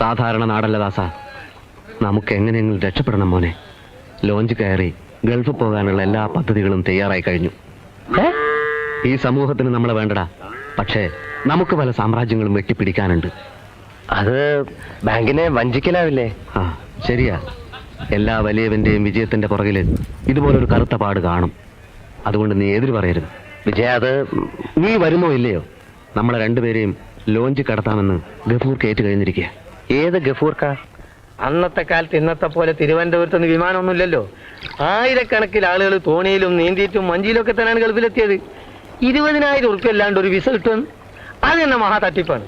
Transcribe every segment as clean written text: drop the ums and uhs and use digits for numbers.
സാധാരണ നാടല്ല ദാസ. നമുക്ക് എങ്ങനെയെങ്കിലും രക്ഷപ്പെടണം മോനെ. ലോഞ്ച് കയറി ഗൾഫിൽ പോകാനുള്ള എല്ലാ പദ്ധതികളും തയ്യാറായി കഴിഞ്ഞു. ഈ സമൂഹത്തിന് നമ്മളെ വേണ്ടടാ. പക്ഷേ നമുക്ക് പല സാമ്രാജ്യങ്ങളും വെട്ടിപ്പിടിക്കാനുണ്ട്. അത് ബാങ്കിനെ വഞ്ചിക്കലാവില്ലേ? ആ ശരിയാ. എല്ലാ വലിയവന്റെയും വിജയത്തിന്റെ പുറകില് ഇതുപോലൊരു കറുത്ത പാട് കാണും. അതുകൊണ്ട് നീ എതിര് പറയരുത്. വിജയ, അത് നീ വരുന്നോ ഇല്ലയോ, നമ്മളെ രണ്ടുപേരെയും ലോഞ്ച് കടത്താമെന്ന് ഗഫൂർ കേറ്റ് കഴിഞ്ഞിരിക്കുക. ഏത് ഗഫൂർക്ക? അന്നത്തെ കാലത്ത് ഇന്നത്തെ പോലെ തിരുവനന്തപുരത്തുനിന്ന് വിമാനമൊന്നുമില്ലല്ലോ. ആയിരക്കണക്കിന് ആളുകൾ തോണിയിലും നീന്തിയിട്ടും മഞ്ചിയിലും ഒക്കെ തന്നെയാണ് ഗൾഫിലെത്തിയത്. 20,000 ഉറുപ്പ്യ അല്ലാണ്ട് ഒരു വിസ കിട്ടുമെന്ന് അത് തന്നെ മഹാ തട്ടിപ്പാണ്.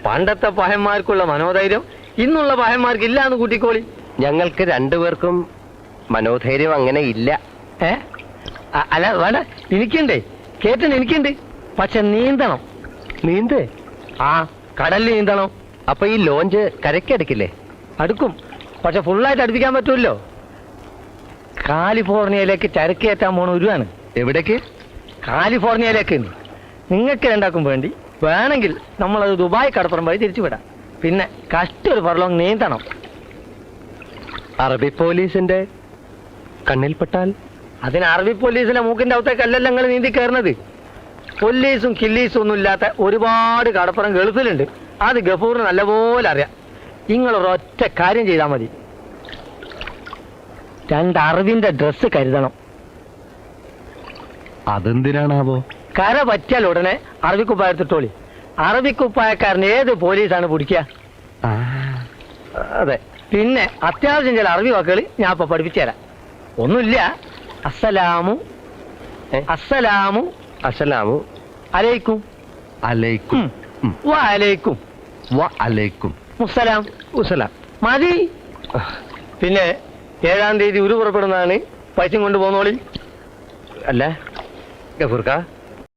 പണ്ടത്തെ പഹന്മാർക്കുള്ള മനോധൈര്യം ഇന്നുള്ള പഹന്മാർക്ക് ഇല്ലാന്ന് കൂട്ടിക്കോളി. ഞങ്ങൾക്ക് രണ്ടുപേർക്കും മനോധൈര്യം അങ്ങനെ ഇല്ല. അല്ല വേണ്ട, എനിക്കുണ്ട്. കേട്ടിന് എനിക്കുണ്ട്. പക്ഷെ നീന്തണം. നീന്ത്? ആ, കടലിൽ നീന്തണം. അപ്പൊ ഈ ലോഞ്ച് കരയ്ക്കടുക്കില്ലേ? അടുക്കും, പക്ഷെ ഫുള്ളായിട്ട് അടുപ്പിക്കാൻ പറ്റുമല്ലോ. കാലിഫോർണിയയിലേക്ക് ചരക്ക് കയറ്റാൻ പോണ ഒരുവാണ്. എവിടേക്ക്? കാലിഫോർണിയയിലേക്ക്. നിങ്ങൾക്ക് രണ്ടാക്കും വേണ്ടി വേണമെങ്കിൽ നമ്മളത് ദുബായ് കടപ്പുറം വഴി തിരിച്ചുവിടാം. പിന്നെ കഷ്ടൊരു ഫർലോങ് നീന്തണം. അറബി പോലീസിന്റെ കണ്ണിൽപ്പെട്ടാൽ? അതിന് അറബി പോലീസിലെ മൂക്കിന്റെ അകത്തേക്കല്ലല്ലോ നിങ്ങൾ നീന്തി കയറുന്നത്. പോലീസും കില്ലീസും ഒന്നും ഇല്ലാത്ത ഒരുപാട് കടപ്പുറം ഗൾഫിലുണ്ട്. അത് ഗഫൂറിന് നല്ലപോലെ അറിയാം. നിങ്ങളൊരൊറ്റ കാര്യം ചെയ്താൽ മതി. 2 അറബിന്റെ ഡ്രസ്സ് കരുതണം. അതെന്തിനാണാവോ? കര പറ്റിയാൽ ഉടനെ അറബിക്കുപ്പായ എടുത്തിട്ടോളി. അറബിക്കുപ്പായക്കാരൻ ഏത് പോലീസാണ് പിടിക്കുക? അതെ. പിന്നെ അത്യാവശ്യം ചില അറബി വാക്കുകൾ ഞാൻ ഇപ്പൊ പഠിപ്പിച്ചു തരാം. ഒന്നുമില്ല. അസ്സലാമു അസ്സലാമു അസ്സലാമു അലൈക്കും അലൈക്കും വഅലൈക്കും വഅലൈക്കും മുസ്സലാം ഉസ്സലാം മതി. പിന്നെ 7-ാം തീയതി ഉരു പുറപ്പെടുന്നതാണ്. പൈസയും കൊണ്ട് പോന്നോളി. അല്ല ഗഫൂർക്ക,